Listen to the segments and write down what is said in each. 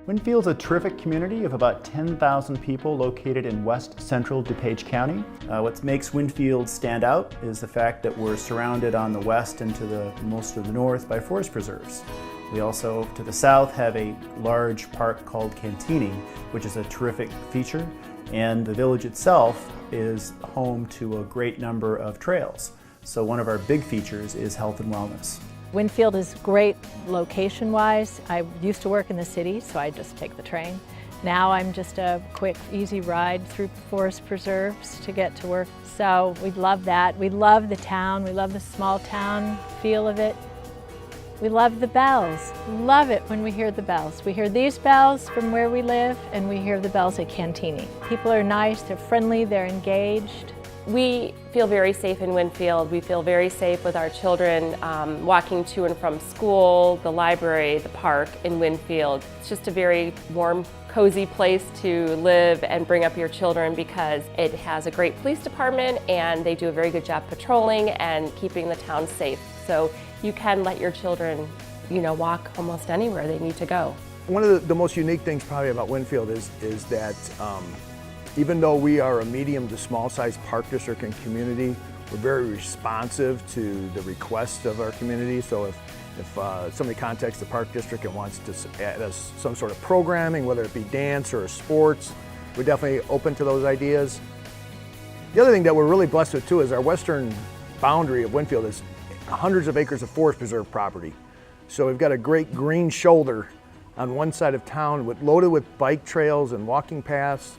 Winfield's a terrific community of about 10,000 people located in west central DuPage County. What makes Winfield stand out is the fact that we're surrounded on the west and to the most of the north by forest preserves. We also, to the south, have a large park called Cantini, which is a terrific feature, and the village itself is home to a great number of trails. So one of our big features is health and wellness. Winfield is great location-wise. I used to work in the city, so I just take the train. Now I'm just a quick, easy ride through forest preserves to get to work. So we love that. We love the town. We love the small town feel of it. We love the bells. Love it when we hear the bells. We hear these bells from where we live, and we hear the bells at Cantini. People are nice, they're friendly, they're engaged. We feel very safe in Winfield. We feel very safe with our children walking to and from school, the library, the park in Winfield. It's just a very warm, cozy place to live and bring up your children because it has a great police department and they do a very good job patrolling and keeping the town safe. So you can let your children, walk almost anywhere they need to go. One of the most unique things probably about Winfield is that even though we are a medium to small size park district and community, we're very responsive to the requests of our community. So if somebody contacts the park district and wants to add us some sort of programming, whether it be dance or sports, we're definitely open to those ideas. The other thing that we're really blessed with too is our western boundary of Winfield is hundreds of acres of forest preserve property. So we've got a great green shoulder on one side of town loaded with bike trails and walking paths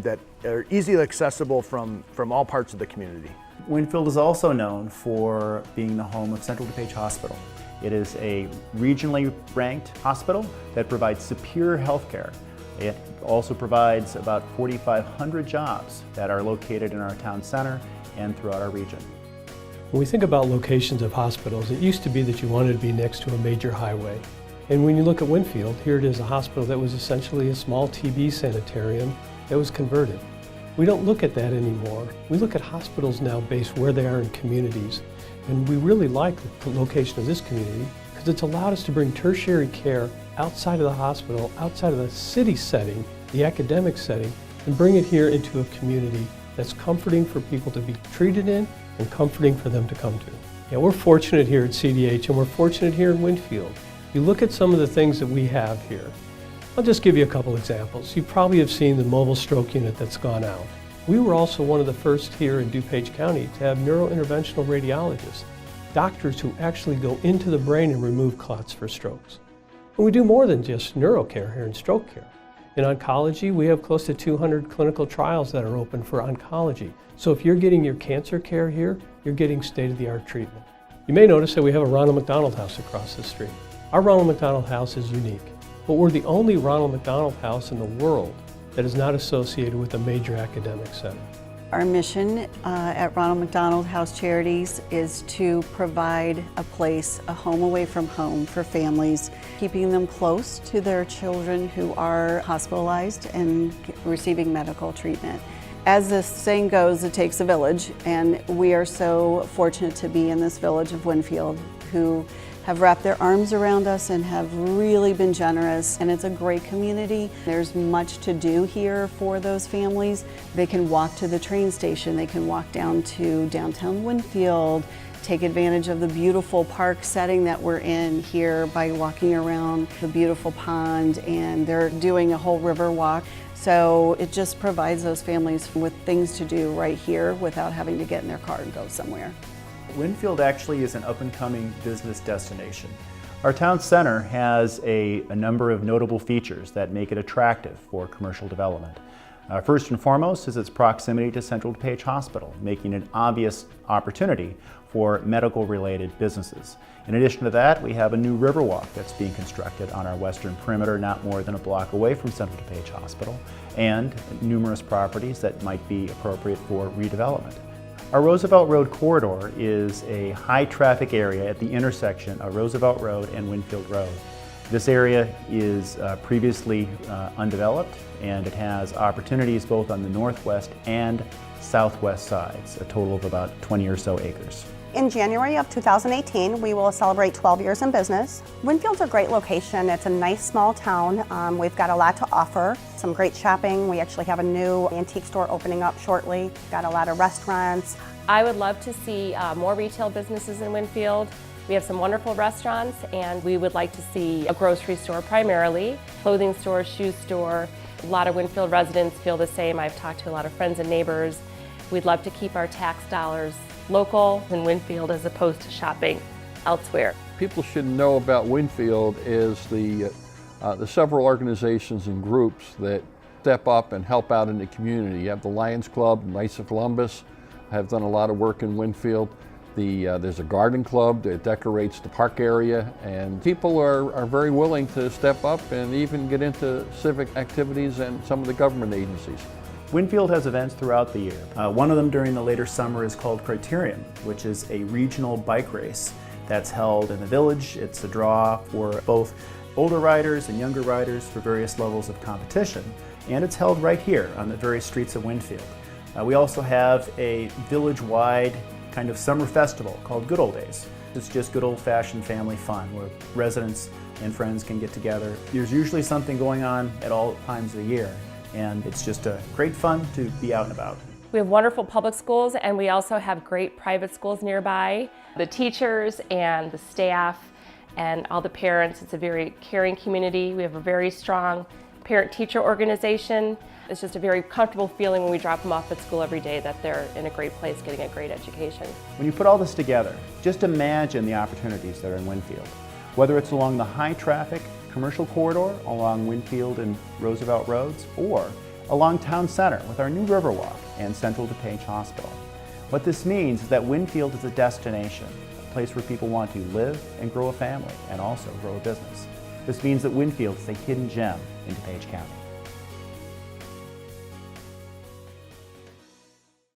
that are easily accessible from all parts of the community. Winfield is also known for being the home of Central DuPage Hospital. It is a regionally ranked hospital that provides superior health care. It also provides about 4,500 jobs that are located in our town center and throughout our region. When we think about locations of hospitals, it used to be that you wanted to be next to a major highway. And when you look at Winfield, here it is a hospital that was essentially a small TB sanitarium that was converted. We don't look at that anymore. We look at hospitals now based where they are in communities. And we really like the location of this community because it's allowed us to bring tertiary care outside of the hospital, outside of the city setting, the academic setting, and bring it here into a community that's comforting for people to be treated in and comforting for them to come to. Yeah, we're fortunate here at CDH and we're fortunate here in Winfield. You look at some of the things that we have here. I'll just give you a couple examples. You probably have seen the mobile stroke unit that's gone out. We were also one of the first here in DuPage County to have neurointerventional radiologists, doctors who actually go into the brain and remove clots for strokes. And we do more than just neurocare here and stroke care. In oncology, we have close to 200 clinical trials that are open for oncology. So if you're getting your cancer care here, you're getting state-of-the-art treatment. You may notice that we have a Ronald McDonald House across the street. Our Ronald McDonald House is unique. But we're the only Ronald McDonald House in the world that is not associated with a major academic center. Our mission at Ronald McDonald House Charities is to provide a place, a home away from home for families, keeping them close to their children who are hospitalized and receiving medical treatment. As the saying goes, it takes a village, and we are so fortunate to be in this village of Winfield who have wrapped their arms around us and have really been generous, and it's a great community. There's much to do here for those families. They can walk to the train station, they can walk down to downtown Winfield, take advantage of the beautiful park setting that we're in here by walking around the beautiful pond, and they're doing a whole river walk. So it just provides those families with things to do right here without having to get in their car and go somewhere. Winfield actually is an up-and-coming business destination. Our town center has a number of notable features that make it attractive for commercial development. First and foremost is its proximity to Central DuPage Hospital, making it an obvious opportunity for medical-related businesses. In addition to that, we have a new riverwalk that's being constructed on our western perimeter, not more than a block away from Central DuPage Hospital, and numerous properties that might be appropriate for redevelopment. Our Roosevelt Road corridor is a high-traffic area at the intersection of Roosevelt Road and Winfield Road. This area is previously undeveloped, and it has opportunities both on the northwest and southwest sides, a total of about 20 or so acres. In January of 2018, we will celebrate 12 years in business. Winfield's a great location. It's a nice small town. We've got a lot to offer. Some great shopping. We actually have a new antique store opening up shortly. Got a lot of restaurants. I would love to see more retail businesses in Winfield. We have some wonderful restaurants, and we would like to see a grocery store primarily, clothing store, shoe store. A lot of Winfield residents feel the same. I've talked to a lot of friends and neighbors. We'd love to keep our tax dollars local in Winfield as opposed to shopping elsewhere. People should know about Winfield is the several organizations and groups that step up and help out in the community. You have the Lions Club, Knights of Columbus, have done a lot of work in Winfield. There's a garden club that decorates the park area, and people are very willing to step up and even get into civic activities and some of the government agencies. Winfield has events throughout the year. One of them during the later summer is called Criterion, which is a regional bike race that's held in the village. It's a draw for both older riders and younger riders for various levels of competition, and it's held right here on the very streets of Winfield. We also have a village-wide kind of summer festival called Good Old Days. It's just good old-fashioned family fun where residents and friends can get together. There's usually something going on at all times of the year, and it's just great fun to be out and about. We have wonderful public schools, and we also have great private schools nearby. The teachers and the staff and all the parents, it's a very caring community. We have a very strong parent-teacher organization. It's just a very comfortable feeling when we drop them off at school every day that they're in a great place getting a great education. When you put all this together, just imagine the opportunities that are in Winfield. Whether it's along the high-traffic commercial corridor along Winfield and Roosevelt Roads, or along Town Center with our new Riverwalk and Central DuPage Hospital. What this means is that Winfield is a destination, a place where people want to live and grow a family and also grow a business. This means that Winfield is a hidden gem in DuPage County.